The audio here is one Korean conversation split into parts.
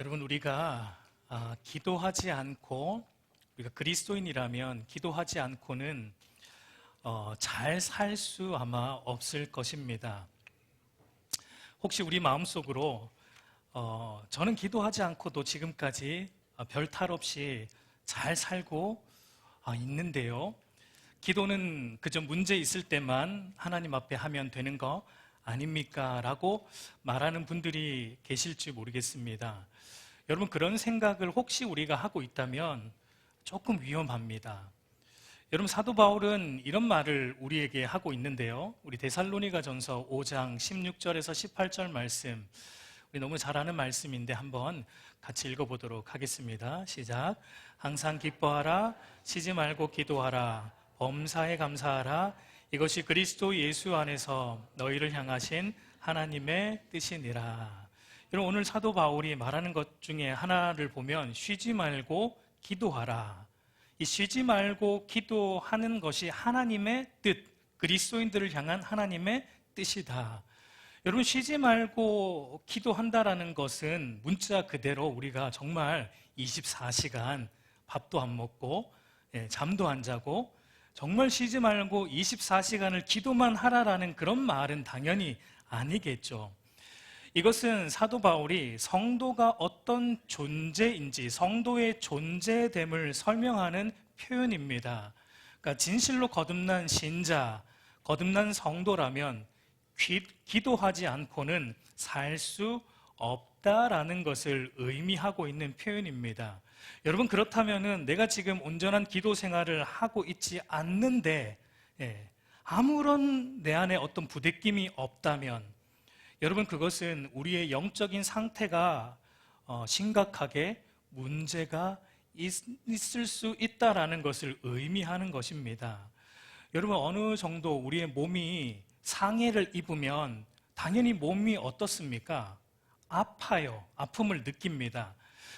여러분, 우리가 기도하지 않고, 우리가 그리스도인이라면 기도하지 않고는 잘 살 수 아마 없을 것입니다. 혹시 우리 마음속으로 저는 기도하지 않고도 지금까지 별 탈 없이 잘 살고 있는데요, 기도는 그저 문제 있을 때만 하나님 앞에 하면 되는 거 아닙니까? 라고 말하는 분들이 계실지 모르겠습니다. 여러분, 그런 생각을 혹시 우리가 하고 있다면 조금 위험합니다. 여러분, 사도 바울은 이런 말을 우리에게 하고 있는데요, 우리 데살로니가전서 5장 16절에서 18절 말씀, 우리 너무 잘 아는 말씀인데 한번 같이 읽어보도록 하겠습니다. 시작. 항상 기뻐하라, 쉬지 말고 기도하라, 범사에 감사하라, 이것이 그리스도 예수 안에서 너희를 향하신 하나님의 뜻이니라. 여러분, 오늘 사도 바울이 말하는 것 중에 하나를 보면 쉬지 말고 기도하라. 이 쉬지 말고 기도하는 것이 하나님의 뜻, 그리스도인들을 향한 하나님의 뜻이다. 여러분, 쉬지 말고 기도한다라는 것은 문자 그대로 우리가 정말 24시간 밥도 안 먹고 잠도 안 자고 정말 쉬지 말고 24시간을 기도만 하라라는 그런 말은 당연히 아니겠죠. 이것은 사도 바울이 성도가 어떤 존재인지, 성도의 존재됨을 설명하는 표현입니다. 그러니까 진실로 거듭난 신자, 거듭난 성도라면 기도하지 않고는 살 수 없다라는 것을 의미하고 있는 표현입니다. 여러분, 그렇다면은 내가 지금 온전한 기도 생활을 하고 있지 않는데 아무런 내 안에 어떤 부대낌이 없다면, 여러분, 그것은 우리의 영적인 상태가 심각하게 문제가 있을 수 있다라는 것을 의미하는 것입니다. 여러분, 어느 정도 우리의 몸이 상해를 입으면 당연히 몸이 어떻습니까? 아파요. 아픔을 느낍니다.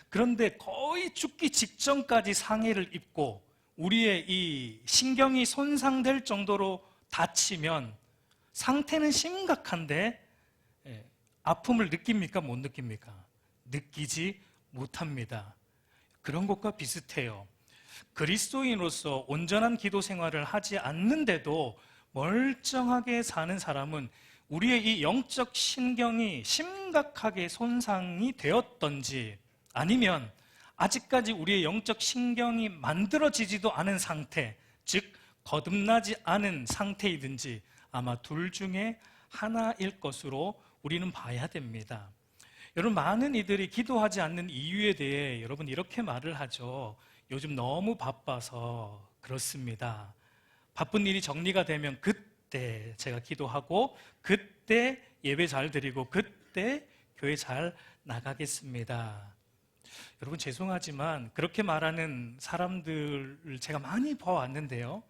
그런데 거의 죽기 직전까지 상해를 입고 우리의 이 신경이 손상될 정도로 다치면 상태는 심각한데 아픔을 느낍니까? 못 느낍니까? 느끼지 못합니다. 그런 것과 비슷해요. 그리스도인으로서 온전한 기도 생활을 하지 않는데도 멀쩡하게 사는 사람은 우리의 이 영적 신경이 심각하게 손상이 되었던지, 아니면 아직까지 우리의 영적 신경이 만들어지지도 않은 상태, 즉 거듭나지 않은 상태이든지 아마 둘 중에 하나일 것으로 우리는 봐야 됩니다. 여러분, 많은 이들이 기도하지 않는 이유에 대해 여러분 이렇게 말을 하죠. 요즘 너무 바빠서 그렇습니다. 바쁜 일이 정리가 되면 그때 제가 기도하고 그때 예배 잘 드리고 그때 교회 잘 나가겠습니다. 여러분, 죄송하지만 그렇게 말하는 사람들을 제가 많이 봐왔는데요,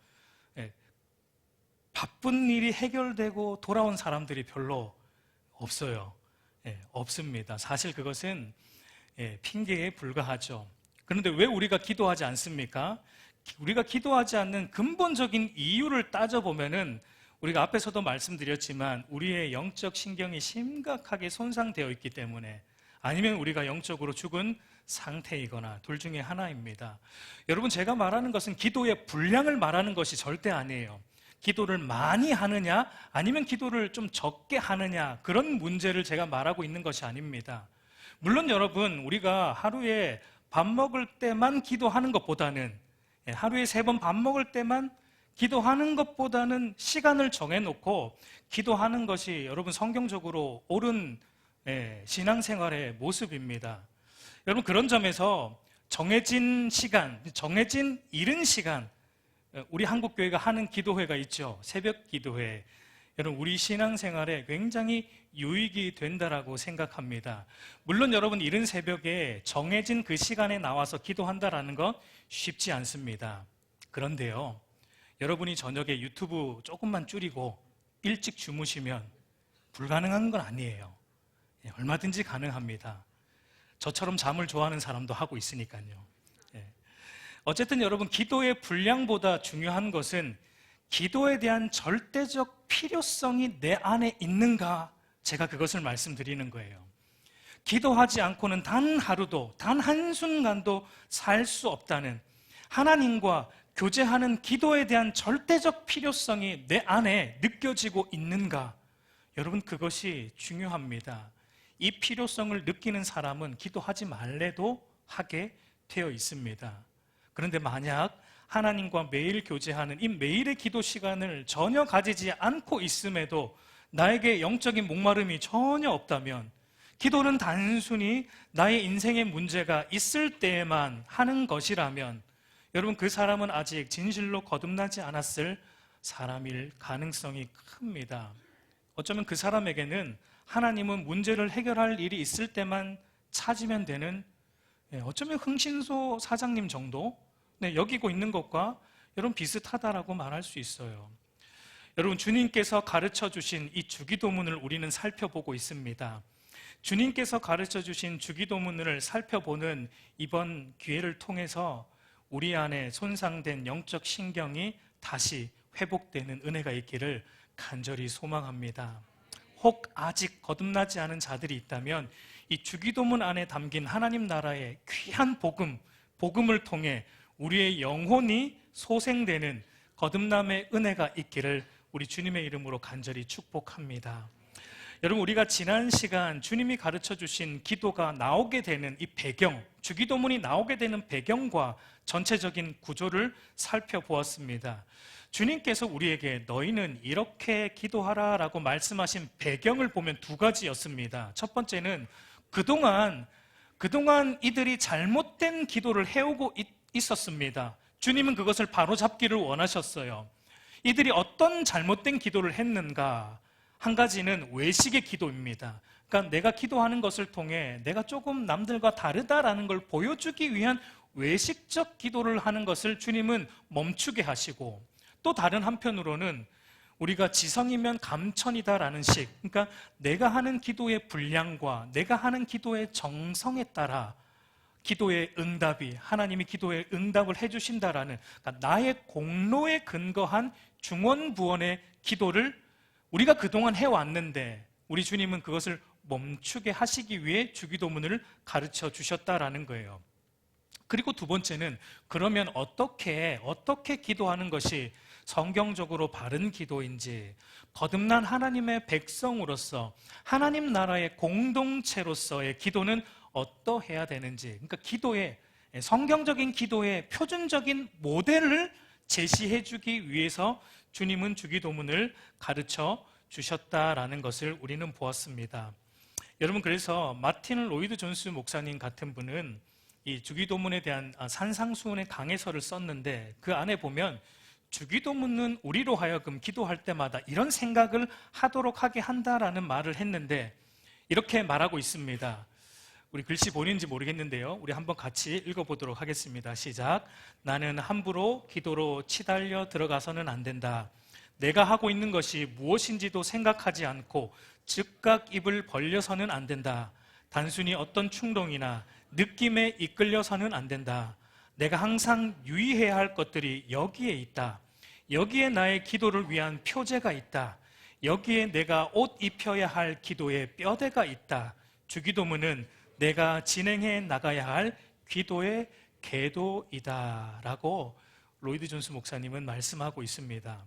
바쁜 일이 해결되고 돌아온 사람들이 별로 없어요. 없습니다. 사실 그것은 핑계에 불과하죠. 그런데 왜 우리가 기도하지 않습니까? 우리가 기도하지 않는 근본적인 이유를 따져보면은 우리가 앞에서도 말씀드렸지만 우리의 영적 신경이 심각하게 손상되어 있기 때문에, 아니면 우리가 영적으로 죽은 상태이거나 둘 중에 하나입니다. 여러분, 제가 말하는 것은 기도의 분량을 말하는 것이 절대 아니에요. 기도를 많이 하느냐 아니면 기도를 좀 적게 하느냐, 그런 문제를 제가 말하고 있는 것이 아닙니다. 물론 여러분, 우리가 하루에 밥 먹을 때만 기도하는 것보다는, 하루에 3번 밥 먹을 때만 기도하는 것보다는 시간을 정해놓고 기도하는 것이 여러분 성경적으로 옳은 신앙생활의 모습입니다. 여러분, 그런 점에서 정해진 시간, 정해진 이른 시간, 우리 한국교회가 하는 기도회가 있죠. 새벽 기도회. 여러분, 우리 신앙생활에 굉장히 유익이 된다라고 생각합니다. 물론 여러분, 이른 새벽에 정해진 그 시간에 나와서 기도한다라는 건 쉽지 않습니다. 그런데요, 여러분이 저녁에 유튜브 조금만 줄이고 일찍 주무시면 불가능한 건 아니에요. 얼마든지 가능합니다. 저처럼 잠을 좋아하는 사람도 하고 있으니까요. 어쨌든 여러분, 기도의 분량보다 중요한 것은 기도에 대한 절대적 필요성이 내 안에 있는가, 제가 그것을 말씀드리는 거예요. 기도하지 않고는 단 하루도, 단 한순간도 살 수 없다는, 하나님과 교제하는 기도에 대한 절대적 필요성이 내 안에 느껴지고 있는가? 여러분, 그것이 중요합니다. 이 필요성을 느끼는 사람은 기도하지 말래도 하게 되어 있습니다. 그런데 만약 하나님과 매일 교제하는 이 매일의 기도 시간을 전혀 가지지 않고 있음에도 나에게 영적인 목마름이 전혀 없다면, 기도는 단순히 나의 인생의 문제가 있을 때에만 하는 것이라면, 여러분, 그 사람은 아직 진실로 거듭나지 않았을 사람일 가능성이 큽니다. 어쩌면 그 사람에게는 하나님은 문제를 해결할 일이 있을 때만 찾으면 되는, 어쩌면 흥신소 사장님 정도 여기고 있는 것과 여러분 비슷하다라고 말할 수 있어요. 여러분, 주님께서 가르쳐 주신 이 주기도문을 우리는 살펴보고 있습니다. 주님께서 가르쳐 주신 주기도문을 살펴보는 이번 기회를 통해서 우리 안에 손상된 영적 신경이 다시 회복되는 은혜가 있기를 간절히 소망합니다. 혹 아직 거듭나지 않은 자들이 있다면 이 주기도문 안에 담긴 하나님 나라의 귀한 복음을 통해 우리의 영혼이 소생되는 거듭남의 은혜가 있기를 우리 주님의 이름으로 간절히 축복합니다. 여러분, 우리가 지난 시간 주님이 가르쳐 주신 기도가 나오게 되는 이 배경, 주기도문이 나오게 되는 배경과 전체적인 구조를 살펴보았습니다. 주님께서 우리에게 너희는 이렇게 기도하라라고 말씀하신 배경을 보면 두 가지였습니다. 첫 번째는 그동안 이들이 잘못된 기도를 해오고 있었습니다. 주님은 그것을 바로잡기를 원하셨어요. 이들이 어떤 잘못된 기도를 했는가? 한 가지는 외식의 기도입니다. 그러니까 내가 기도하는 것을 통해 내가 조금 남들과 다르다라는 걸 보여주기 위한 외식적 기도를 하는 것을 주님은 멈추게 하시고, 또 다른 한편으로는 우리가 지성이면 감천이다라는 식, 그러니까 내가 하는 기도의 분량과 내가 하는 기도의 정성에 따라 기도의 응답이, 하나님이 기도의 응답을 해주신다라는, 그러니까 나의 공로에 근거한 중원부원의 기도를 우리가 그동안 해왔는데 우리 주님은 그것을 멈추게 하시기 위해 주기도문을 가르쳐 주셨다라는 거예요. 그리고 두 번째는, 그러면 어떻게 기도하는 것이 성경적으로 바른 기도인지, 거듭난 하나님의 백성으로서 하나님 나라의 공동체로서의 기도는 어떠해야 되는지, 그러니까 기도의, 성경적인 기도의 표준적인 모델을 제시해 주기 위해서 주님은 주기도문을 가르쳐 주셨다라는 것을 우리는 보았습니다. 여러분, 그래서 마틴 로이드 존스 목사님 같은 분은 이 주기도문에 대한 산상수훈의 강해서를 썼는데, 그 안에 보면 주기도문은 우리로 하여금 기도할 때마다 이런 생각을 하도록 하게 한다라는 말을 했는데, 이렇게 말하고 있습니다. 우리 글씨 보이는지 모르겠는데요, 우리 한번 같이 읽어보도록 하겠습니다. 시작. 나는 함부로 기도로 치달려 들어가서는 안 된다. 내가 하고 있는 것이 무엇인지도 생각하지 않고 즉각 입을 벌려서는 안 된다. 단순히 어떤 충동이나 느낌에 이끌려서는 안 된다. 내가 항상 유의해야 할 것들이 여기에 있다. 여기에 나의 기도를 위한 표제가 있다. 여기에 내가 옷 입혀야 할 기도의 뼈대가 있다. 주기도문은 내가 진행해 나가야 할 기도의 궤도이다 라고 로이드 존스 목사님은 말씀하고 있습니다.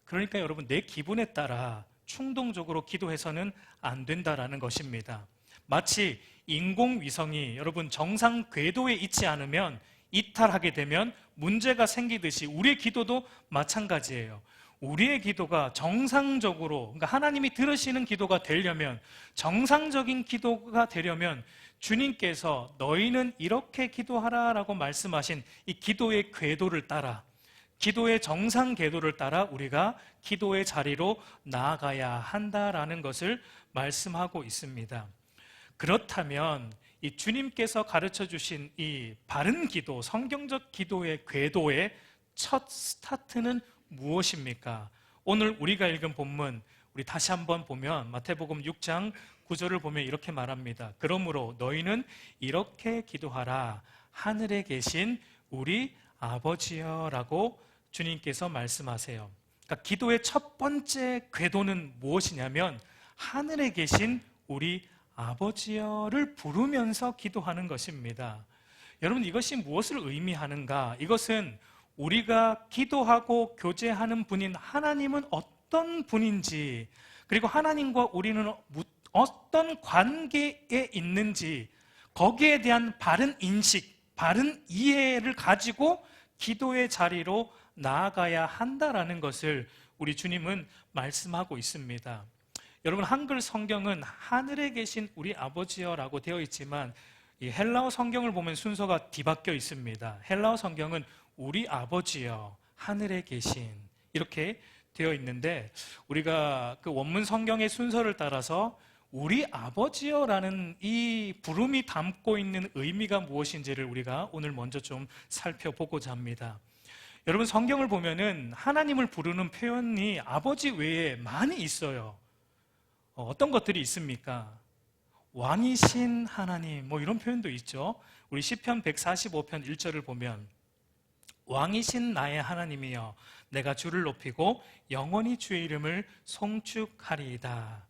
그러니까 여러분, 내 기분에 따라 충동적으로 기도해서는 안 된다라는 것입니다. 마치 인공위성이 여러분 정상 궤도에 있지 않으면, 이탈하게 되면 문제가 생기듯이 우리의 기도도 마찬가지예요. 우리의 기도가 정상적으로, 그러니까 하나님이 들으시는 기도가 되려면, 정상적인 기도가 되려면 주님께서 너희는 이렇게 기도하라라고 말씀하신 이 기도의 궤도를 따라, 기도의 정상 궤도를 따라 우리가 기도의 자리로 나아가야 한다라는 것을 말씀하고 있습니다. 그렇다면 이 주님께서 가르쳐 주신 이 바른 기도, 성경적 기도의 궤도의 첫 스타트는 무엇입니까? 오늘 우리가 읽은 본문, 우리 다시 한번 보면 마태복음 6장 9절을 보면 이렇게 말합니다. 그러므로 너희는 이렇게 기도하라. 하늘에 계신 우리 아버지여 라고 주님께서 말씀하세요. 그러니까 기도의 첫 번째 궤도는 무엇이냐면 하늘에 계신 우리 아버지여를 부르면서 기도하는 것입니다. 여러분, 이것이 무엇을 의미하는가? 이것은 우리가 기도하고 교제하는 분인 하나님은 어떤 분인지, 그리고 하나님과 우리는 어떤 관계에 있는지, 거기에 대한 바른 인식, 바른 이해를 가지고 기도의 자리로 나아가야 한다라는 것을 우리 주님은 말씀하고 있습니다. 여러분, 한글 성경은 하늘에 계신 우리 아버지여라고 되어 있지만 이 헬라어 성경을 보면 순서가 뒤바뀌어 있습니다. 헬라어 성경은 우리 아버지여 하늘에 계신 이렇게 되어 있는데, 우리가 그 원문 성경의 순서를 따라서 우리 아버지여라는 이 부름이 담고 있는 의미가 무엇인지를 우리가 오늘 먼저 좀 살펴보고자 합니다. 여러분, 성경을 보면은 하나님을 부르는 표현이 아버지 외에 많이 있어요. 어떤 것들이 있습니까? 왕이신 하나님, 이런 표현도 있죠. 우리 시편 145편 1절을 보면 왕이신 나의 하나님이여 내가 주를 높이고 영원히 주의 이름을 송축하리이다.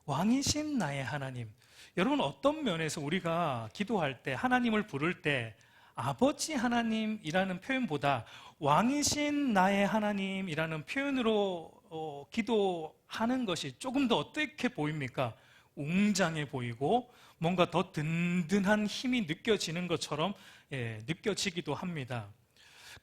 왕이신 나의 하나님. 여러분, 어떤 면에서 우리가 기도할 때, 하나님을 부를 때 아버지 하나님이라는 표현보다 왕이신 나의 하나님이라는 표현으로 기도하는 것이 조금 더 어떻게 보입니까? 웅장해 보이고 뭔가 더 든든한 힘이 느껴지는 것처럼 느껴지기도 합니다.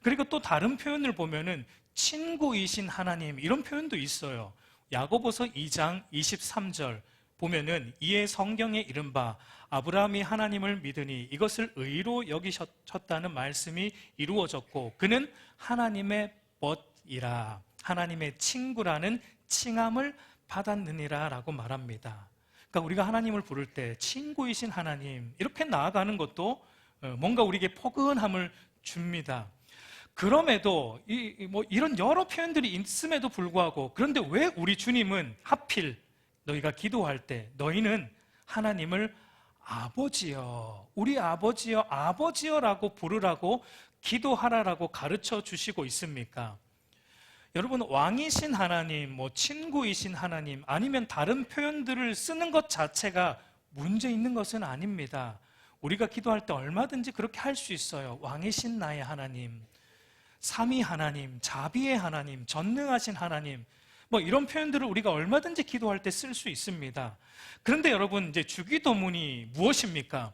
그리고 또 다른 표현을 보면은 친구이신 하나님, 이런 표현도 있어요. 야고보서 2장 23절 보면은 이에 성경에 이른바 아브라함이 하나님을 믿으니 이것을 의로 여기셨다는 말씀이 이루어졌고 그는 하나님의 벗이라, 하나님의 친구라는 칭함을 받았느니라 라고 말합니다. 그러니까 우리가 하나님을 부를 때 친구이신 하나님 이렇게 나아가는 것도 뭔가 우리에게 포근함을 줍니다. 그럼에도 이런 여러 표현들이 있음에도 불구하고, 그런데 왜 우리 주님은 하필 너희가 기도할 때 너희는 하나님을 아버지여, 우리 아버지여, 아버지여라고 부르라고 기도하라라고 가르쳐 주시고 있습니까? 여러분, 왕이신 하나님, 친구이신 하나님, 아니면 다른 표현들을 쓰는 것 자체가 문제 있는 것은 아닙니다. 우리가 기도할 때 얼마든지 그렇게 할 수 있어요. 왕이신 나의 하나님, 삼위 하나님, 자비의 하나님, 전능하신 하나님, 이런 표현들을 우리가 얼마든지 기도할 때 쓸 수 있습니다. 그런데 여러분, 이제 주기도문이 무엇입니까?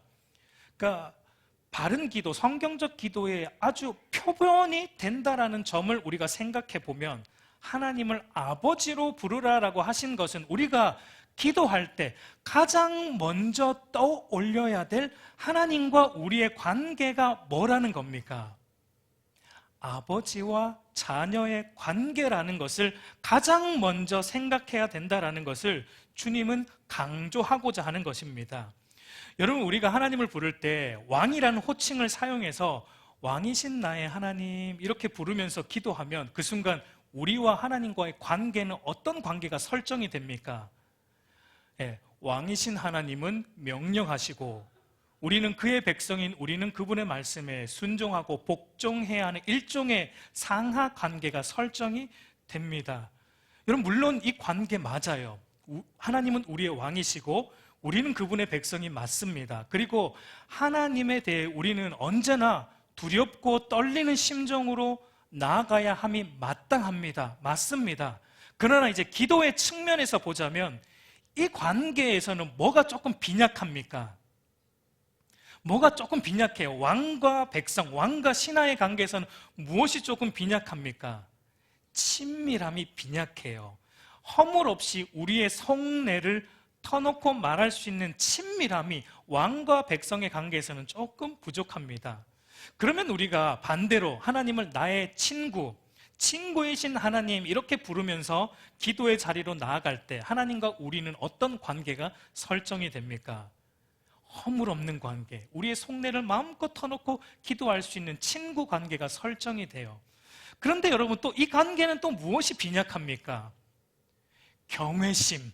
그러니까 바른 기도, 성경적 기도에 아주 표본이 된다라는 점을 우리가 생각해 보면, 하나님을 아버지로 부르라라고 하신 것은 우리가 기도할 때 가장 먼저 떠올려야 될 하나님과 우리의 관계가 뭐라는 겁니까? 아버지와 자녀의 관계라는 것을 가장 먼저 생각해야 된다라는 것을 주님은 강조하고자 하는 것입니다. 여러분, 우리가 하나님을 부를 때 왕이라는 호칭을 사용해서 왕이신 나의 하나님 이렇게 부르면서 기도하면 그 순간 우리와 하나님과의 관계는 어떤 관계가 설정이 됩니까? 왕이신 하나님은 명령하시고 우리는 그의 백성인 우리는 그분의 말씀에 순종하고 복종해야 하는 일종의 상하 관계가 설정이 됩니다. 여러분, 물론 이 관계 맞아요. 하나님은 우리의 왕이시고 우리는 그분의 백성이 맞습니다. 그리고 하나님에 대해 우리는 언제나 두렵고 떨리는 심정으로 나아가야 함이 마땅합니다. 맞습니다. 그러나 이제 기도의 측면에서 보자면 이 관계에서는 뭐가 조금 빈약합니까? 뭐가 조금 빈약해요? 왕과 백성, 왕과 신하의 관계에서는 무엇이 조금 빈약합니까? 친밀함이 빈약해요. 허물 없이 우리의 속내를 터놓고 말할 수 있는 친밀함이 왕과 백성의 관계에서는 조금 부족합니다. 그러면 우리가 반대로 하나님을 나의 친구, 친구이신 하나님 이렇게 부르면서 기도의 자리로 나아갈 때 하나님과 우리는 어떤 관계가 설정이 됩니까? 허물 없는 관계, 우리의 속내를 마음껏 터놓고 기도할 수 있는 친구 관계가 설정이 돼요. 그런데 여러분, 또 이 관계는 또 무엇이 빈약합니까? 경외심.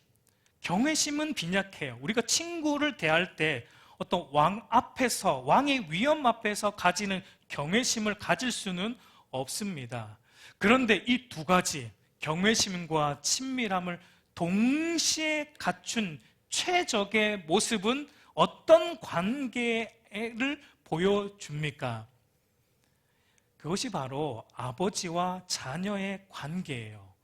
경외심은 빈약해요. 우리가 친구를 대할 때 어떤 왕 앞에서, 왕의 위엄 앞에서 가지는 경외심을 가질 수는 없습니다. 그런데 이 두 가지, 경외심과 친밀함을 동시에 갖춘 최적의 모습은 어떤 관계를 보여줍니까? 그것이 바로 아버지와 자녀의 관계예요.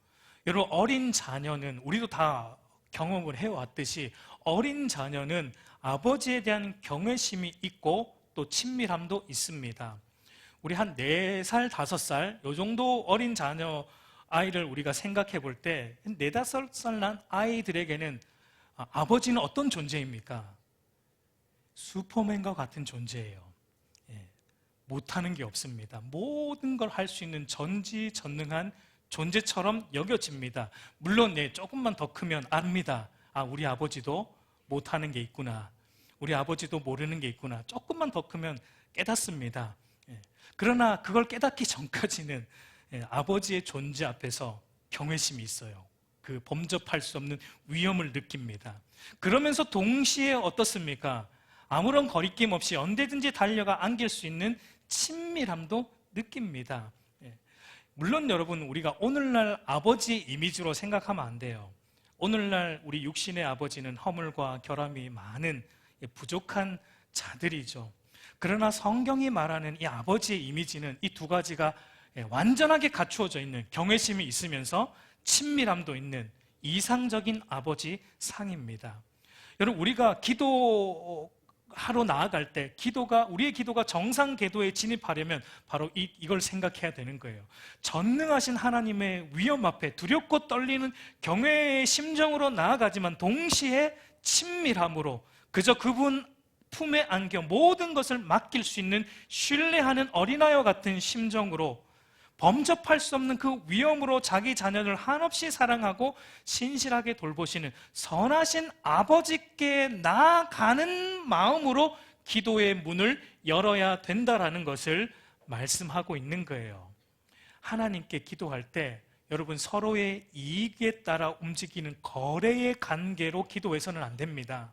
여러분, 어린 자녀는, 우리도 다 경험을 해왔듯이 어린 자녀는 아버지에 대한 경외심이 있고 또 친밀함도 있습니다. 우리 한 4살, 5살 요 정도 어린 자녀 아이를 우리가 생각해 볼 때 4, 5살 난 아이들에게는 아버지는 어떤 존재입니까? 슈퍼맨과 같은 존재예요. 예, 못하는 게 없습니다. 모든 걸 할 수 있는 전지전능한 존재처럼 여겨집니다. 물론 조금만 더 크면 압니다. 우리 아버지도 못하는 게 있구나. 우리 아버지도 모르는 게 있구나. 조금만 더 크면 깨닫습니다. 그러나 그걸 깨닫기 전까지는 아버지의 존재 앞에서 경외심이 있어요. 그 범접할 수 없는 위험을 느낍니다. 그러면서 동시에 어떻습니까? 아무런 거리낌 없이 언제든지 달려가 안길 수 있는 친밀함도 느낍니다. 물론 여러분, 우리가 오늘날 아버지 이미지로 생각하면 안 돼요. 오늘날 우리 육신의 아버지는 허물과 결함이 많은 부족한 자들이죠. 그러나 성경이 말하는 이 아버지의 이미지는 이 두 가지가 완전하게 갖추어져 있는, 경외심이 있으면서 친밀함도 있는 이상적인 아버지 상입니다. 여러분, 우리가 기도하러 나아갈 때 우리의 기도가 정상 궤도에 진입하려면 바로 이걸 생각해야 되는 거예요. 전능하신 하나님의 위엄 앞에 두렵고 떨리는 경외의 심정으로 나아가지만 동시에 친밀함으로 그저 그분 품에 안겨 모든 것을 맡길 수 있는 신뢰하는 어린아이와 같은 심정으로 범접할 수 없는 그 위엄으로 자기 자녀를 한없이 사랑하고 신실하게 돌보시는 선하신 아버지께 나아가는 마음으로 기도의 문을 열어야 된다라는 것을 말씀하고 있는 거예요. 하나님께 기도할 때 여러분, 서로의 이익에 따라 움직이는 거래의 관계로 기도해서는 안 됩니다.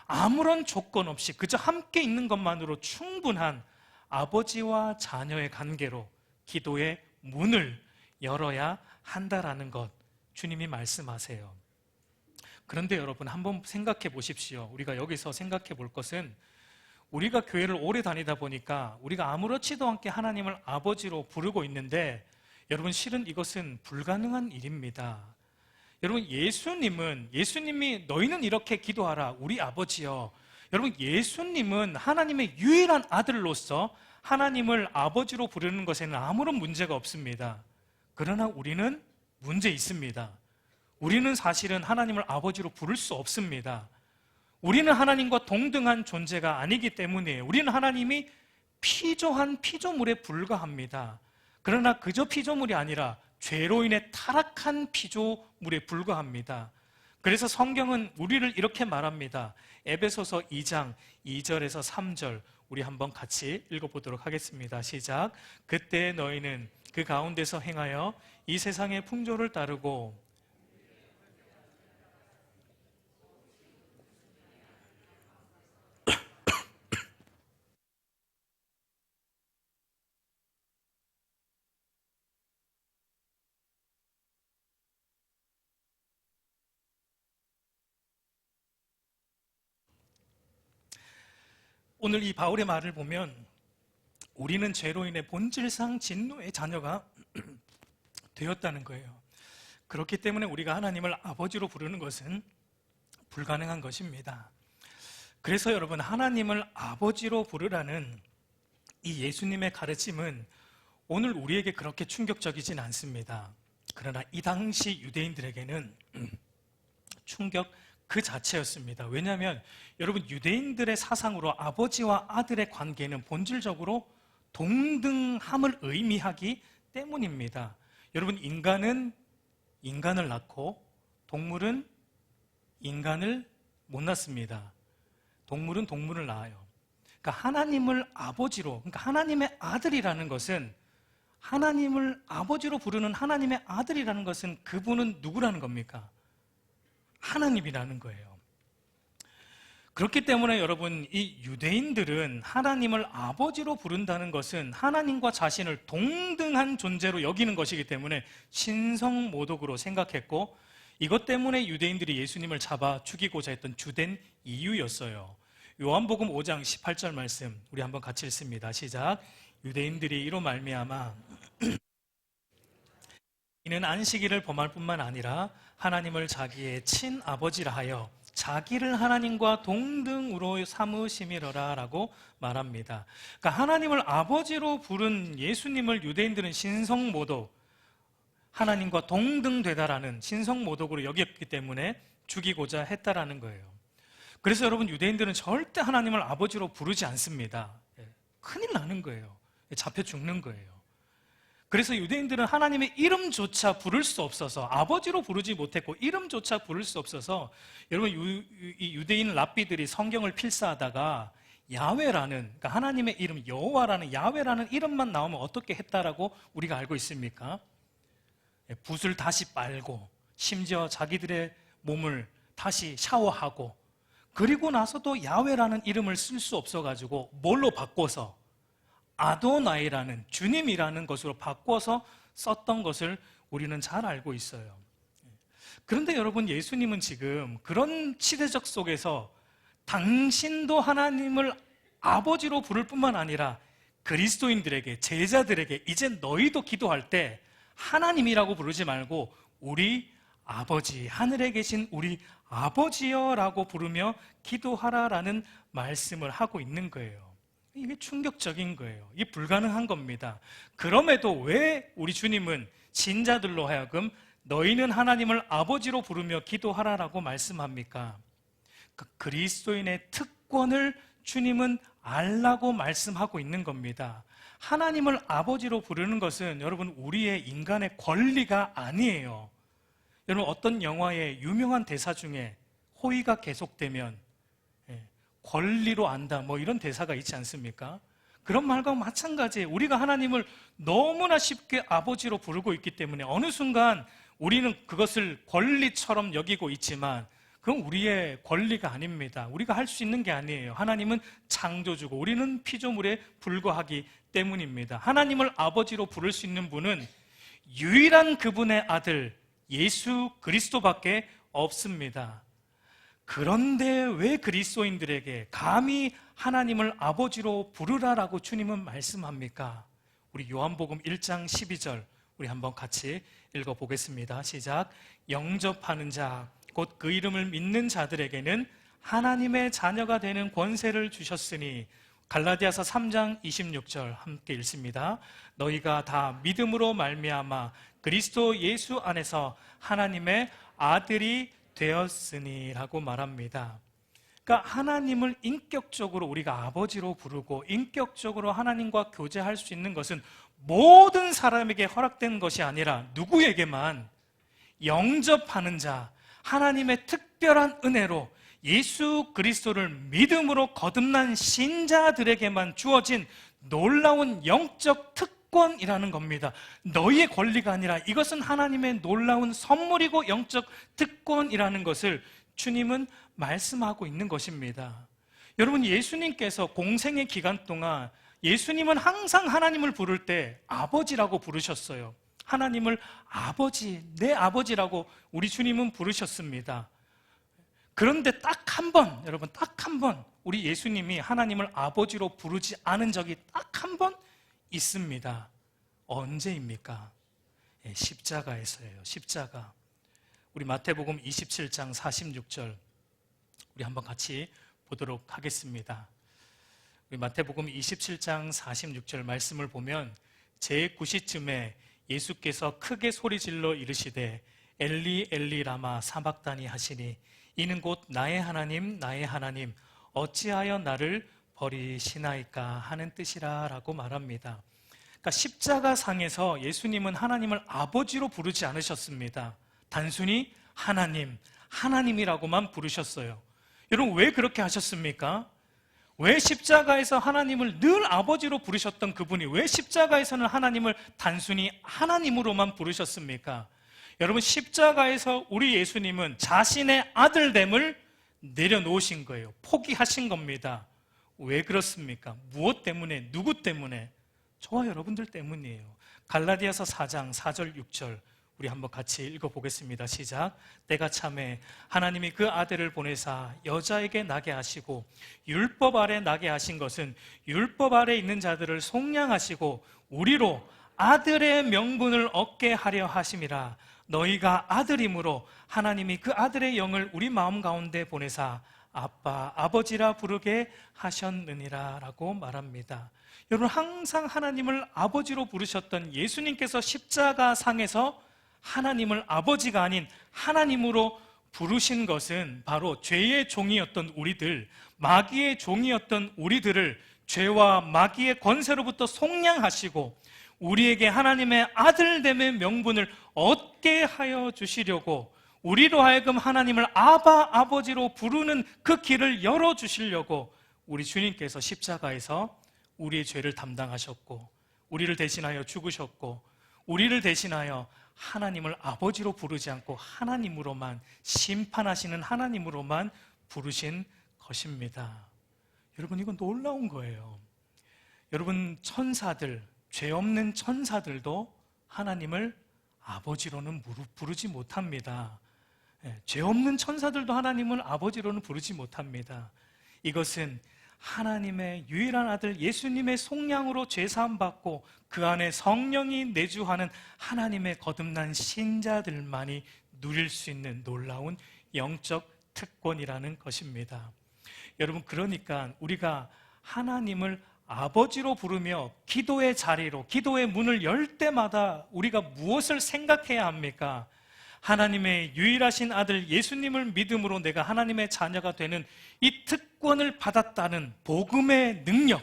아무런 조건 없이 그저 함께 있는 것만으로 충분한 아버지와 자녀의 관계로 기도의 문을 열어야 한다라는 것, 주님이 말씀하세요. 그런데 여러분, 한번 생각해 보십시오. 우리가 여기서 생각해 볼 것은, 우리가 교회를 오래 다니다 보니까 우리가 아무렇지도 않게 하나님을 아버지로 부르고 있는데, 여러분, 실은 이것은 불가능한 일입니다. 여러분, 예수님이 너희는 이렇게 기도하라, 우리 아버지여. 여러분, 예수님은 하나님의 유일한 아들로서 하나님을 아버지로 부르는 것에는 아무런 문제가 없습니다. 그러나 우리는 문제 있습니다. 우리는 사실은 하나님을 아버지로 부를 수 없습니다. 우리는 하나님과 동등한 존재가 아니기 때문에 우리는 하나님이 피조한 피조물에 불과합니다. 그러나 그저 피조물이 아니라 죄로 인해 타락한 피조물에 불과합니다. 그래서 성경은 우리를 이렇게 말합니다. 에베소서 2장 2절에서 3절 우리 한번 같이 읽어보도록 하겠습니다. 시작. 그때 너희는 그 가운데서 행하여 이 세상의 풍조를 따르고 오늘 이 바울의 말을 보면 우리는 죄로 인해 본질상 진노의 자녀가 되었다는 거예요. 그렇기 때문에 우리가 하나님을 아버지로 부르는 것은 불가능한 것입니다. 그래서 여러분, 하나님을 아버지로 부르라는 이 예수님의 가르침은 오늘 우리에게 그렇게 충격적이진 않습니다. 그러나 이 당시 유대인들에게는 충격 그 자체였습니다. 왜냐하면 여러분, 유대인들의 사상으로 아버지와 아들의 관계는 본질적으로 동등함을 의미하기 때문입니다. 여러분, 인간은 인간을 낳고 동물은 인간을 못 낳습니다. 동물은 동물을 낳아요. 그러니까 하나님을 아버지로, 그러니까 하나님의 아들이라는 것은, 하나님을 아버지로 부르는 하나님의 아들이라는 것은 그분은 누구라는 겁니까? 하나님이라는 거예요. 그렇기 때문에 여러분, 이 유대인들은 하나님을 아버지로 부른다는 것은 하나님과 자신을 동등한 존재로 여기는 것이기 때문에 신성모독으로 생각했고, 이것 때문에 유대인들이 예수님을 잡아 죽이고자 했던 주된 이유였어요. 요한복음 5장 18절 말씀 우리 한번 같이 읽습니다. 시작. 유대인들이 이로 말미암아 이는 안식일을 범할 뿐만 아니라 하나님을 자기의 친아버지라 하여 자기를 하나님과 동등으로 삼으심이러라 라고 말합니다. 그러니까 하나님을 아버지로 부른 예수님을 유대인들은 신성모독, 하나님과 동등되다라는 신성모독으로 여겼기 때문에 죽이고자 했다라는 거예요. 그래서 여러분, 유대인들은 절대 하나님을 아버지로 부르지 않습니다. 큰일 나는 거예요. 잡혀 죽는 거예요. 그래서 유대인들은 하나님의 이름조차 부를 수 없어서, 아버지로 부르지 못했고 이름조차 부를 수 없어서, 여러분, 이 유대인 랍비들이 성경을 필사하다가 야훼라는, 그러니까 하나님의 이름 여호와라는 야훼라는 이름만 나오면 어떻게 했다라고 우리가 알고 있습니까? 붓을 다시 빨고 심지어 자기들의 몸을 다시 샤워하고, 그리고 나서도 야훼라는 이름을 쓸 수 없어가지고 뭘로 바꿔서 아도나이라는, 주님이라는 것으로 바꿔서 썼던 것을 우리는 잘 알고 있어요. 그런데 여러분, 예수님은 지금 그런 시대적 속에서 당신도 하나님을 아버지로 부를 뿐만 아니라 그리스도인들에게, 제자들에게 이제 너희도 기도할 때 하나님이라고 부르지 말고 우리 아버지, 하늘에 계신 우리 아버지여 라고 부르며 기도하라라는 말씀을 하고 있는 거예요. 이게 충격적인 거예요. 이게 불가능한 겁니다. 그럼에도 왜 우리 주님은 신자들로 하여금 너희는 하나님을 아버지로 부르며 기도하라라고 말씀합니까? 그 그리스도인의 특권을 주님은 알라고 말씀하고 있는 겁니다. 하나님을 아버지로 부르는 것은 여러분, 우리의 인간의 권리가 아니에요. 여러분, 어떤 영화의 유명한 대사 중에 호의가 계속되면 권리로 안다, 뭐 이런 대사가 있지 않습니까? 그런 말과 마찬가지예요. 우리가 하나님을 너무나 쉽게 아버지로 부르고 있기 때문에 어느 순간 우리는 그것을 권리처럼 여기고 있지만 그건 우리의 권리가 아닙니다. 우리가 할 수 있는 게 아니에요. 하나님은 창조주고 우리는 피조물에 불과하기 때문입니다. 하나님을 아버지로 부를 수 있는 분은 유일한 그분의 아들 예수 그리스도밖에 없습니다. 그런데 왜 그리스도인들에게 감히 하나님을 아버지로 부르라라고 주님은 말씀합니까? 우리 요한복음 1장 12절 우리 한번 같이 읽어보겠습니다. 시작. 영접하는 자, 곧 그 이름을 믿는 자들에게는 하나님의 자녀가 되는 권세를 주셨으니, 갈라디아서 3장 26절 함께 읽습니다. 너희가 다 믿음으로 말미암아 그리스도 예수 안에서 하나님의 아들이 되었으니라고 말합니다. 그러니까 하나님을 인격적으로 우리가 아버지로 부르고 인격적으로 하나님과 교제할 수 있는 것은 모든 사람에게 허락된 것이 아니라 누구에게만? 영접하는 자, 하나님의 특별한 은혜로 예수 그리스도를 믿음으로 거듭난 신자들에게만 주어진 놀라운 영적 특권이라는 겁니다. 너희의 권리가 아니라 이것은 하나님의 놀라운 선물이고 영적 특권이라는 것을 주님은 말씀하고 있는 것입니다. 여러분, 예수님께서 공생의 기간 동안 예수님은 항상 하나님을 부를 때 아버지라고 부르셨어요. 하나님을 아버지, 내 아버지라고 우리 주님은 부르셨습니다. 그런데 딱 한 번, 여러분, 딱 한 번 우리 예수님이 하나님을 아버지로 부르지 않은 적이 딱 한 번 있습니다. 언제입니까? 십자가에서예요. 십자가. 우리 마태복음 27장 46절 우리 한번 같이 보도록 하겠습니다. 우리 마태복음 27장 46절 말씀을 보면 제9시쯤에 예수께서 크게 소리질러 이르시되 엘리 엘리 라마 사박다니 하시니 이는 곧 나의 하나님 나의 하나님 어찌하여 나를 버리시나이까 하는 뜻이라 라고 말합니다. 그러니까 십자가상에서 예수님은 하나님을 아버지로 부르지 않으셨습니다. 단순히 하나님, 하나님이라고만 부르셨어요. 여러분, 왜 그렇게 하셨습니까? 왜 십자가에서 하나님을 늘 아버지로 부르셨던 그분이 왜 십자가에서는 하나님을 단순히 하나님으로만 부르셨습니까? 여러분, 십자가에서 우리 예수님은 자신의 아들됨을 내려놓으신 거예요. 포기하신 겁니다. 왜 그렇습니까? 무엇 때문에? 누구 때문에? 저와 여러분들 때문이에요. 갈라디아서 4장 4절 6절 우리 한번 같이 읽어보겠습니다. 시작. 때가 차매 하나님이 그 아들을 보내사 여자에게 나게 하시고 율법 아래 나게 하신 것은 율법 아래 있는 자들을 속량하시고 우리로 아들의 명분을 얻게 하려 하심이라. 너희가 아들이므로 하나님이 그 아들의 영을 우리 마음 가운데 보내사 아빠, 아버지라 부르게 하셨느니라 라고 말합니다. 여러분, 항상 하나님을 아버지로 부르셨던 예수님께서 십자가 상에서 하나님을 아버지가 아닌 하나님으로 부르신 것은 바로 죄의 종이었던 우리들, 마귀의 종이었던 우리들을 죄와 마귀의 권세로부터 속량하시고 우리에게 하나님의 아들됨의 명분을 얻게 하여 주시려고, 우리로 하여금 하나님을 아바, 아버지로 부르는 그 길을 열어주시려고 우리 주님께서 십자가에서 우리의 죄를 담당하셨고 우리를 대신하여 죽으셨고 우리를 대신하여 하나님을 아버지로 부르지 않고 하나님으로만, 심판하시는 하나님으로만 부르신 것입니다. 여러분, 이건 놀라운 거예요. 여러분, 천사들, 죄 없는 천사들도 하나님을 아버지로는 부르지 못합니다. 죄 없는 천사들도 하나님을 아버지로는 부르지 못합니다. 이것은 하나님의 유일한 아들 예수님의 속량으로 죄사함 받고 그 안에 성령이 내주하는 하나님의 거듭난 신자들만이 누릴 수 있는 놀라운 영적 특권이라는 것입니다. 여러분, 그러니까 우리가 하나님을 아버지로 부르며 기도의 자리로, 기도의 문을 열 때마다 우리가 무엇을 생각해야 합니까? 하나님의 유일하신 아들 예수님을 믿음으로 내가 하나님의 자녀가 되는 이 특권을 받았다는 복음의 능력,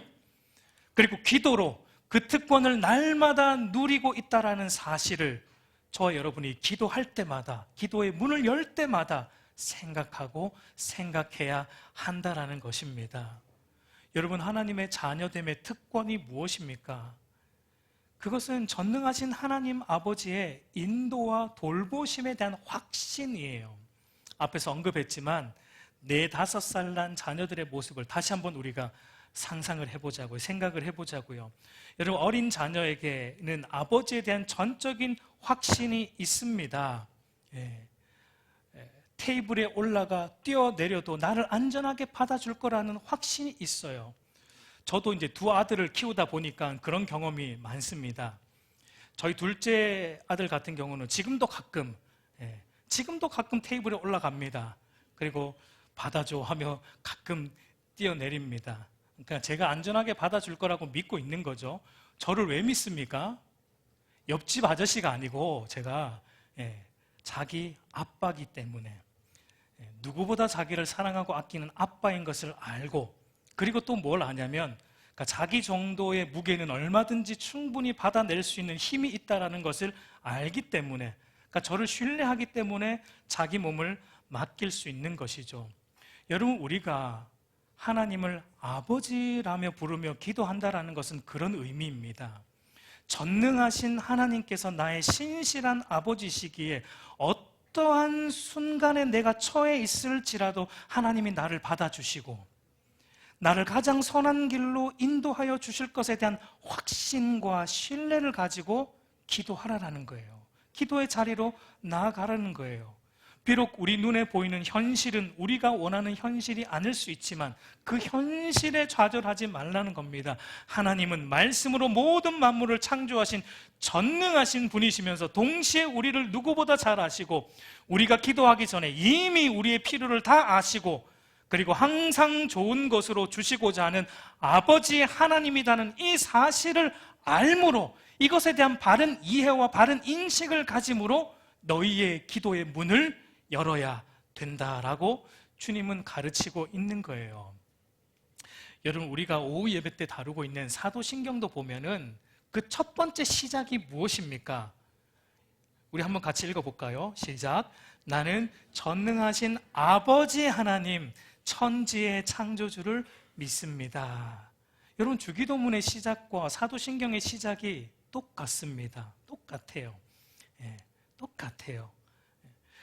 그리고 기도로 그 특권을 날마다 누리고 있다는 사실을 저와 여러분이 기도할 때마다, 기도의 문을 열 때마다 생각하고 생각해야 한다는 것입니다. 여러분, 하나님의 자녀됨의 특권이 무엇입니까? 그것은 전능하신 하나님 아버지의 인도와 돌보심에 대한 확신이에요. 앞에서 언급했지만 4, 5살 난 자녀들의 모습을 다시 한번 우리가 상상을 해보자고요. 생각을 해보자고요. 여러분, 어린 자녀에게는 아버지에 대한 전적인 확신이 있습니다. 테이블에 올라가 뛰어내려도 나를 안전하게 받아줄 거라는 확신이 있어요. 저도 이제 2 아들을 키우다 보니까 그런 경험이 많습니다. 저희 둘째 아들 같은 경우는 지금도 가끔 테이블에 올라갑니다. 그리고 받아줘 하며 가끔 뛰어내립니다. 그러니까 제가 안전하게 받아줄 거라고 믿고 있는 거죠. 저를 왜 믿습니까? 옆집 아저씨가 아니고 제가 자기 아빠기 때문에, 누구보다 자기를 사랑하고 아끼는 아빠인 것을 알고, 그리고 또 뭘 아냐면 자기 정도의 무게는 얼마든지 충분히 받아낼 수 있는 힘이 있다는 것을 알기 때문에, 저를 신뢰하기 때문에 자기 몸을 맡길 수 있는 것이죠. 여러분, 우리가 하나님을 아버지라며 부르며 기도한다는 것은 그런 의미입니다. 전능하신 하나님께서 나의 신실한 아버지시기에 어떠한 순간에 내가 처해 있을지라도 하나님이 나를 받아주시고 나를 가장 선한 길로 인도하여 주실 것에 대한 확신과 신뢰를 가지고 기도하라는 거예요. 기도의 자리로 나아가라는 거예요. 비록 우리 눈에 보이는 현실은 우리가 원하는 현실이 아닐 수 있지만 그 현실에 좌절하지 말라는 겁니다. 하나님은 말씀으로 모든 만물을 창조하신 전능하신 분이시면서 동시에 우리를 누구보다 잘 아시고 우리가 기도하기 전에 이미 우리의 필요를 다 아시고 그리고 항상 좋은 것으로 주시고자 하는 아버지 하나님이라는 이 사실을 알므로 이것에 대한 바른 이해와 바른 인식을 가짐으로 너희의 기도의 문을 열어야 된다라고 주님은 가르치고 있는 거예요. 여러분, 우리가 오후 예배 때 다루고 있는 사도신경도 보면은 그 첫 번째 시작이 무엇입니까? 우리 한번 같이 읽어볼까요? 시작. 나는 전능하신 아버지 하나님 천지의 창조주를 믿습니다. 여러분, 주기도문의 시작과 사도신경의 시작이 똑같습니다. 똑같아요. 똑같아요.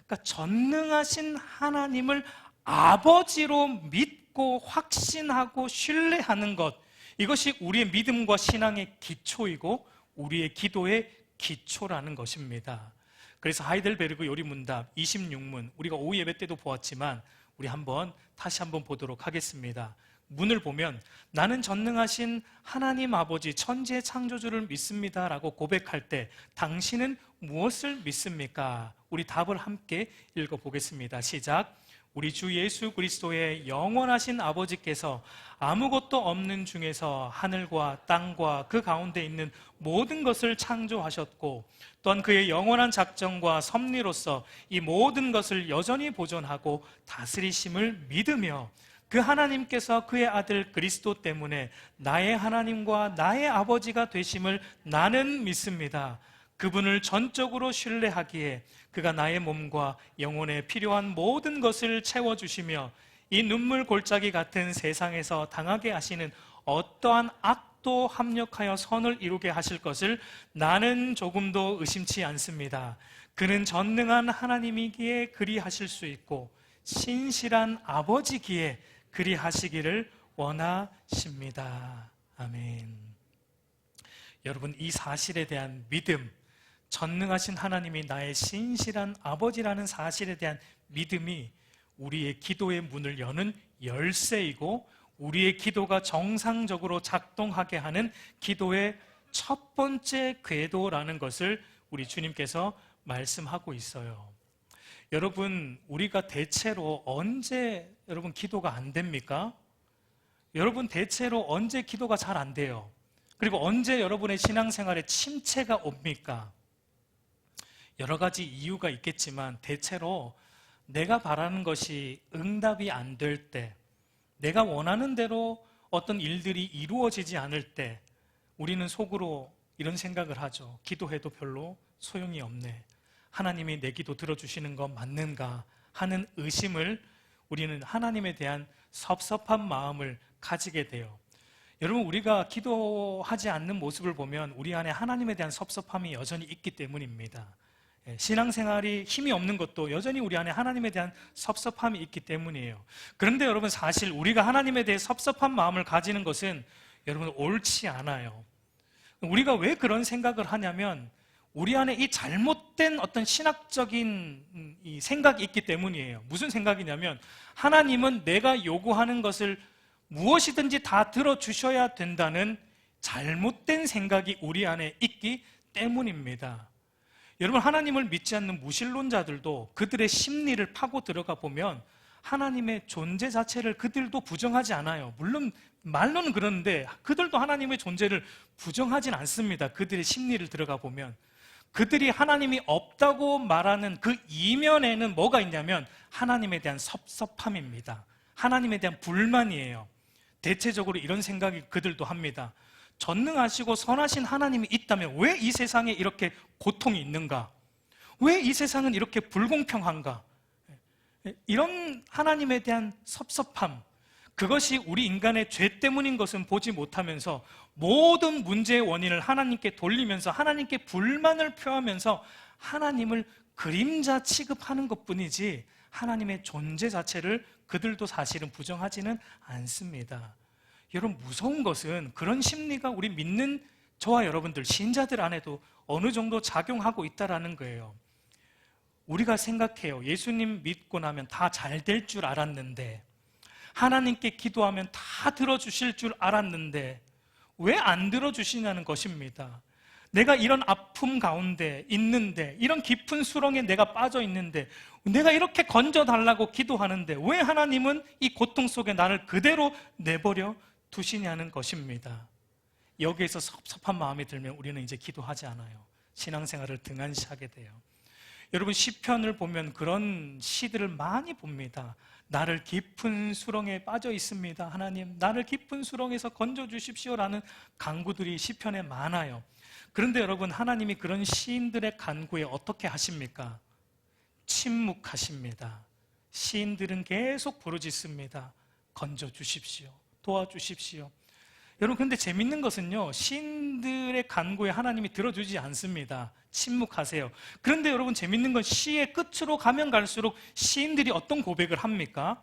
그러니까 전능하신 하나님을 아버지로 믿고 확신하고 신뢰하는 것, 이것이 우리의 믿음과 신앙의 기초이고 우리의 기도의 기초라는 것입니다. 그래서 하이델베르그 요리문답 26문, 우리가 오후 예배 때도 보았지만 우리 다시 한번 보도록 하겠습니다. 문을 보면 나는 전능하신 하나님 아버지 천지의 창조주를 믿습니다 라고 고백할 때 당신은 무엇을 믿습니까? 우리 답을 함께 읽어보겠습니다. 시작. 우리 주 예수 그리스도의 영원하신 아버지께서 아무것도 없는 중에서 하늘과 땅과 그 가운데 있는 모든 것을 창조하셨고 또한 그의 영원한 작정과 섭리로서 이 모든 것을 여전히 보존하고 다스리심을 믿으며 그 하나님께서 그의 아들 그리스도 때문에 나의 하나님과 나의 아버지가 되심을 나는 믿습니다. 그분을 전적으로 신뢰하기에 그가 나의 몸과 영혼에 필요한 모든 것을 채워주시며 이 눈물 골짜기 같은 세상에서 당하게 하시는 어떠한 악도 합력하여 선을 이루게 하실 것을 나는 조금도 의심치 않습니다. 그는 전능한 하나님이기에 그리하실 수 있고 신실한 아버지기에 그리하시기를 원하십니다. 아멘. 여러분, 이 사실에 대한 믿음, 전능하신 하나님이 나의 신실한 아버지라는 사실에 대한 믿음이 우리의 기도의 문을 여는 열쇠이고 우리의 기도가 정상적으로 작동하게 하는 기도의 첫 번째 궤도라는 것을 우리 주님께서 말씀하고 있어요. 여러분, 우리가 대체로 언제 기도가 안 됩니까? 여러분, 대체로 언제 기도가 잘 안 돼요? 그리고 언제 여러분의 신앙생활에 침체가 옵니까? 여러 가지 이유가 있겠지만 대체로 내가 바라는 것이 응답이 안 될 때, 내가 원하는 대로 어떤 일들이 이루어지지 않을 때 우리는 속으로 이런 생각을 하죠. 기도해도 별로 소용이 없네. 하나님이 내 기도 들어주시는 거 맞는가 하는 의심을, 우리는 하나님에 대한 섭섭한 마음을 가지게 돼요. 여러분, 우리가 기도하지 않는 모습을 보면 우리 안에 하나님에 대한 섭섭함이 여전히 있기 때문입니다. 신앙생활이 힘이 없는 것도 여전히 우리 안에 하나님에 대한 섭섭함이 있기 때문이에요. 그런데 여러분, 사실 우리가 하나님에 대해 섭섭한 마음을 가지는 것은 여러분 옳지 않아요. 우리가 왜 그런 생각을 하냐면 우리 안에 이 잘못된 어떤 신학적인 이 생각이 있기 때문이에요. 무슨 생각이냐면 하나님은 내가 요구하는 것을 무엇이든지 다 들어주셔야 된다는 잘못된 생각이 우리 안에 있기 때문입니다. 여러분, 하나님을 믿지 않는 무신론자들도 그들의 심리를 파고 들어가 보면 하나님의 존재 자체를 그들도 부정하지 않아요. 물론 말로는 그러는데 그들도 하나님의 존재를 부정하진 않습니다. 그들의 심리를 들어가 보면 그들이 하나님이 없다고 말하는 그 이면에는 뭐가 있냐면 하나님에 대한 섭섭함입니다. 하나님에 대한 불만이에요. 대체적으로 이런 생각이 그들도 합니다. 전능하시고 선하신 하나님이 있다면 왜 이 세상에 이렇게 고통이 있는가? 왜 이 세상은 이렇게 불공평한가? 이런 하나님에 대한 섭섭함, 그것이 우리 인간의 죄 때문인 것은 보지 못하면서 모든 문제의 원인을 하나님께 돌리면서 하나님께 불만을 표하면서 하나님을 그림자 취급하는 것뿐이지 하나님의 존재 자체를 그들도 사실은 부정하지는 않습니다. 여러분, 무서운 것은 그런 심리가 우리 믿는 저와 여러분들 신자들 안에도 어느 정도 작용하고 있다는 거예요. 우리가 생각해요. 예수님 믿고 나면 다 잘 될 줄 알았는데, 하나님께 기도하면 다 들어주실 줄 알았는데 왜 안 들어주시냐는 것입니다. 내가 이런 아픔 가운데 있는데, 이런 깊은 수렁에 내가 빠져 있는데, 내가 이렇게 건져달라고 기도하는데 왜 하나님은 이 고통 속에 나를 그대로 내버려 두시냐는 것입니다. 여기에서 섭섭한 마음이 들면 우리는 이제 기도하지 않아요. 신앙생활을 등한시하게 돼요. 여러분, 시편을 보면 그런 시들을 많이 봅니다. 나를 깊은 수렁에 빠져 있습니다. 하나님, 나를 깊은 수렁에서 건져 주십시오라는 간구들이 시편에 많아요. 그런데 여러분, 하나님이 그런 시인들의 간구에 어떻게 하십니까? 침묵하십니다. 시인들은 계속 부르짖습니다. 건져 주십시오. 도와주십시오. 여러분, 근데 재밌는 것은요, 시인들의 간구에 하나님이 들어주지 않습니다. 침묵하세요. 그런데 여러분, 재밌는 건 시의 끝으로 가면 갈수록 시인들이 어떤 고백을 합니까?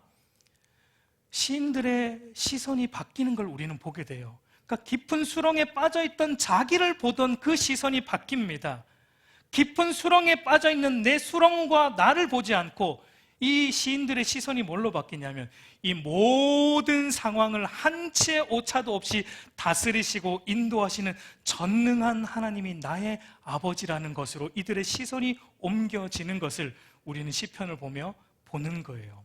시인들의 시선이 바뀌는 걸 우리는 보게 돼요. 그러니까 깊은 수렁에 빠져있던 자기를 보던 그 시선이 바뀝니다. 깊은 수렁에 빠져있는 내 수렁과 나를 보지 않고 이 시인들의 시선이 뭘로 바뀌냐면 이 모든 상황을 한 치의 오차도 없이 다스리시고 인도하시는 전능한 하나님이 나의 아버지라는 것으로 이들의 시선이 옮겨지는 것을 우리는 시편을 보며 보는 거예요.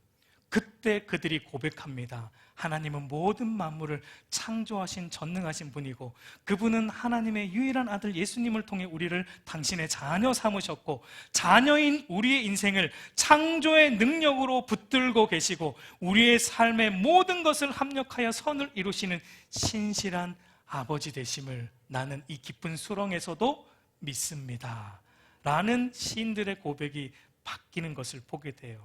그때 그들이 고백합니다. 하나님은 모든 만물을 창조하신 전능하신 분이고 그분은 하나님의 유일한 아들 예수님을 통해 우리를 당신의 자녀 삼으셨고 자녀인 우리의 인생을 창조의 능력으로 붙들고 계시고 우리의 삶의 모든 것을 합력하여 선을 이루시는 신실한 아버지 되심을 나는 이 깊은 수렁에서도 믿습니다 라는 시인들의 고백이 바뀌는 것을 보게 돼요.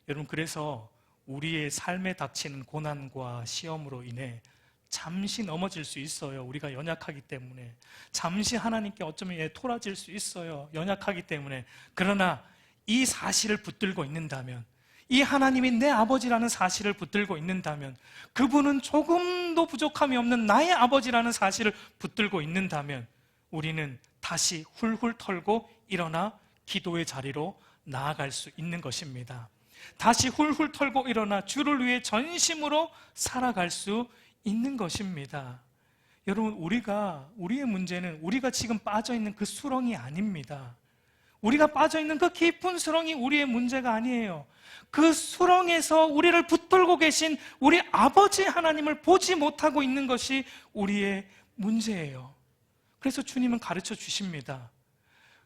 여러분, 그래서 우리의 삶에 닥치는 고난과 시험으로 인해 잠시 넘어질 수 있어요. 우리가 연약하기 때문에. 잠시 하나님께 어쩌면 토라질 수 있어요. 연약하기 때문에. 그러나 이 사실을 붙들고 있는다면, 이 하나님이 내 아버지라는 사실을 붙들고 있는다면, 그분은 조금도 부족함이 없는 나의 아버지라는 사실을 붙들고 있는다면 우리는 다시 훌훌 털고 일어나 기도의 자리로 나아갈 수 있는 것입니다. 다시 훌훌 털고 일어나 주를 위해 전심으로 살아갈 수 있는 것입니다. 여러분, 우리의 문제는 우리가 지금 빠져있는 그 수렁이 아닙니다. 우리가 빠져있는 그 깊은 수렁이 우리의 문제가 아니에요. 그 수렁에서 우리를 붙들고 계신 우리 아버지 하나님을 보지 못하고 있는 것이 우리의 문제예요. 그래서 주님은 가르쳐 주십니다.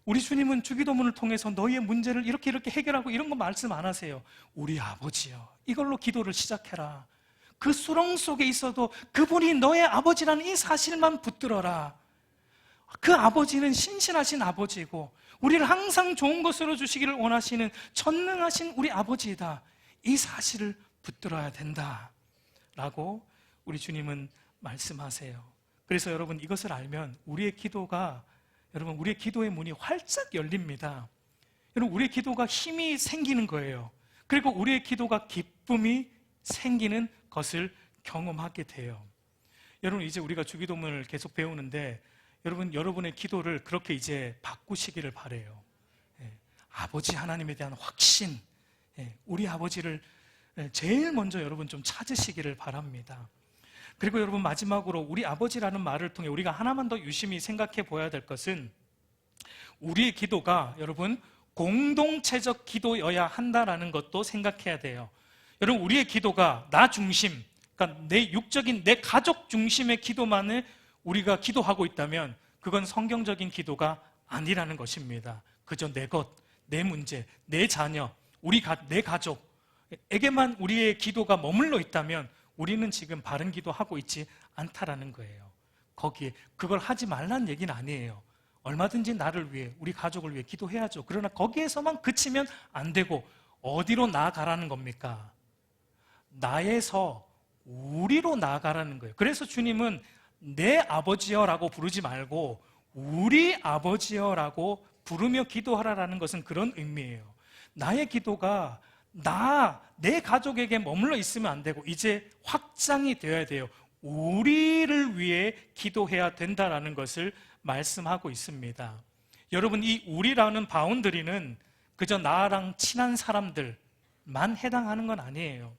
우리 주님은 주기도문을 통해서 너희의 문제를 이렇게 해결하고 이런 거 말씀 안 하세요. 우리 아버지요, 이걸로 기도를 시작해라. 그 수렁 속에 있어도 그분이 너의 아버지라는 이 사실만 붙들어라. 그 아버지는 신실하신 아버지이고 우리를 항상 좋은 것으로 주시기를 원하시는 전능하신 우리 아버지이다. 이 사실을 붙들어야 된다 라고 우리 주님은 말씀하세요. 그래서 여러분, 이것을 알면 우리의 기도의 문이 활짝 열립니다. 여러분, 우리의 기도가 힘이 생기는 거예요. 그리고 우리의 기도가 기쁨이 생기는 것을 경험하게 돼요. 여러분, 이제 우리가 주기도문을 계속 배우는데 여러분의 기도를 그렇게 이제 바꾸시기를 바라요. 아버지 하나님에 대한 확신, 우리 아버지를 제일 먼저 여러분 좀 찾으시기를 바랍니다. 그리고 여러분, 마지막으로 우리 아버지라는 말을 통해 우리가 하나만 더 유심히 생각해 보아야 될 것은 우리의 기도가 여러분 공동체적 기도여야 한다라는 것도 생각해야 돼요. 여러분, 우리의 기도가 나 중심, 그러니까 내 육적인 내 가족 중심의 기도만을 우리가 기도하고 있다면 그건 성경적인 기도가 아니라는 것입니다. 그저 내 것, 내 문제, 내 자녀, 내 가족에게만 우리의 기도가 머물러 있다면 우리는 지금 바른 기도하고 있지 않다라는 거예요. 거기에 그걸 하지 말라는 얘기는 아니에요. 얼마든지 나를 위해, 우리 가족을 위해 기도해야죠. 그러나 거기에서만 그치면 안 되고 어디로 나아가라는 겁니까? 나에서 우리로 나아가라는 거예요. 그래서 주님은 내 아버지여라고 부르지 말고 우리 아버지여라고 부르며 기도하라라는 것은 그런 의미예요. 나의 기도가 내 가족에게 머물러 있으면 안 되고 이제 확장이 되어야 돼요. 우리를 위해 기도해야 된다라는 것을 말씀하고 있습니다. 여러분, 이 우리라는 바운더리는 그저 나랑 친한 사람들만 해당하는 건 아니에요.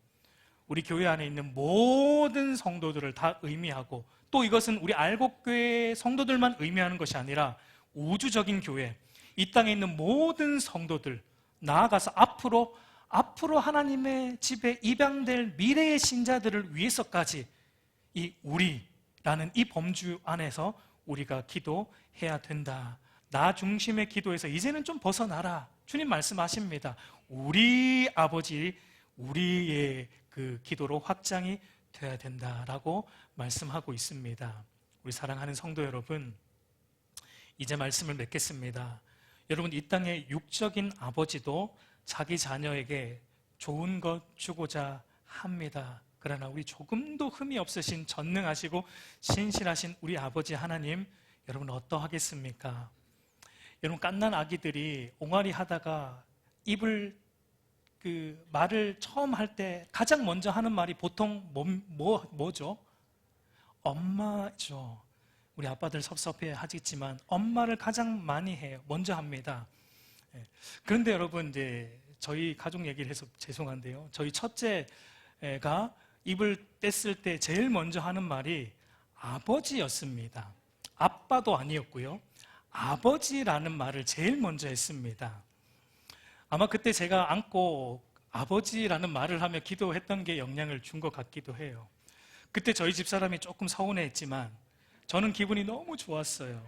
우리 교회 안에 있는 모든 성도들을 다 의미하고, 또 이것은 우리 알곡교회 성도들만 의미하는 것이 아니라 우주적인 교회, 이 땅에 있는 모든 성도들, 나아가서 앞으로 하나님의 집에 입양될 미래의 신자들을 위해서까지 이 우리라는 이 범주 안에서 우리가 기도해야 된다. 나 중심의 기도에서 이제는 좀 벗어나라. 주님 말씀하십니다. 우리 아버지, 우리의 그 기도로 확장이 돼야 된다라고 말씀하고 있습니다. 우리 사랑하는 성도 여러분, 이제 말씀을 맺겠습니다. 여러분, 이 땅의 육적인 아버지도 자기 자녀에게 좋은 것 주고자 합니다. 그러나 우리 조금도 흠이 없으신 전능하시고 신실하신 우리 아버지 하나님, 여러분 어떠하겠습니까? 여러분, 갓난 아기들이 옹알이 하다가 말을 처음 할 때 가장 먼저 하는 말이 보통 뭐죠? 엄마죠. 우리 아빠들 섭섭해 하겠지만 엄마를 가장 많이 해요. 먼저 합니다. 그런데 여러분, 이제 저희 가족 얘기를 해서 죄송한데요. 저희 첫째가 입을 뗐을 때 제일 먼저 하는 말이 아버지였습니다. 아빠도 아니었고요. 아버지라는 말을 제일 먼저 했습니다. 아마 그때 제가 안고 아버지라는 말을 하며 기도했던 게 영향을 준 것 같기도 해요. 그때 저희 집사람이 조금 서운해했지만 저는 기분이 너무 좋았어요.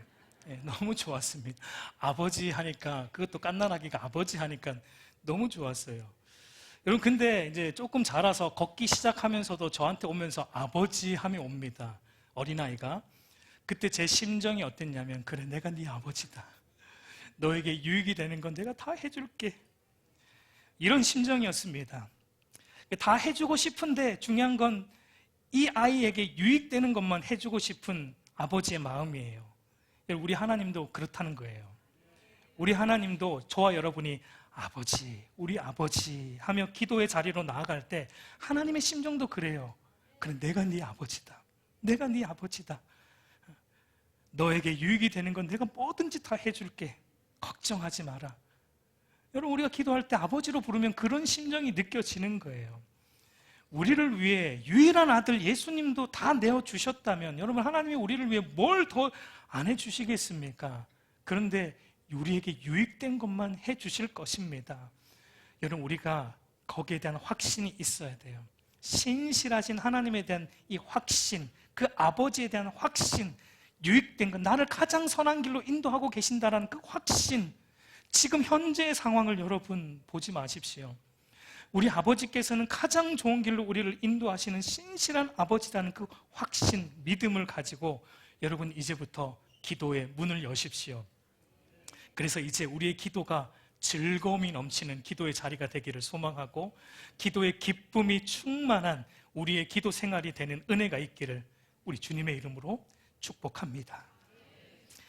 너무 좋았습니다. 아버지 하니까, 그것도 깐난아기가 아버지 하니까 너무 좋았어요. 여러분, 근데 이제 조금 자라서 걷기 시작하면서도 저한테 오면서 아버지 하며 옵니다. 어린아이가. 그때 제 심정이 어땠냐면, 그래, 내가 네 아버지다. 너에게 유익이 되는 건 내가 다 해줄게. 이런 심정이었습니다. 다 해주고 싶은데 중요한 건 이 아이에게 유익되는 것만 해주고 싶은 아버지의 마음이에요. 우리 하나님도 그렇다는 거예요. 우리 하나님도 저와 여러분이 아버지, 우리 아버지 하며 기도의 자리로 나아갈 때 하나님의 심정도 그래요. 그래, 내가 네 아버지다. 내가 네 아버지다. 너에게 유익이 되는 건 내가 뭐든지 다 해줄게. 걱정하지 마라. 여러분, 우리가 기도할 때 아버지로 부르면 그런 심정이 느껴지는 거예요. 우리를 위해 유일한 아들 예수님도 다 내어주셨다면 여러분, 하나님이 우리를 위해 뭘 더 안 해주시겠습니까? 그런데 우리에게 유익된 것만 해주실 것입니다. 여러분, 우리가 거기에 대한 확신이 있어야 돼요. 신실하신 하나님에 대한 이 확신, 그 아버지에 대한 확신, 유익된 것, 나를 가장 선한 길로 인도하고 계신다는 그 확신, 지금 현재의 상황을 여러분 보지 마십시오. 우리 아버지께서는 가장 좋은 길로 우리를 인도하시는 신실한 아버지라는 그 확신, 믿음을 가지고 여러분, 이제부터 기도의 문을 여십시오. 그래서 이제 우리의 기도가 즐거움이 넘치는 기도의 자리가 되기를 소망하고, 기도의 기쁨이 충만한 우리의 기도 생활이 되는 은혜가 있기를 우리 주님의 이름으로 축복합니다.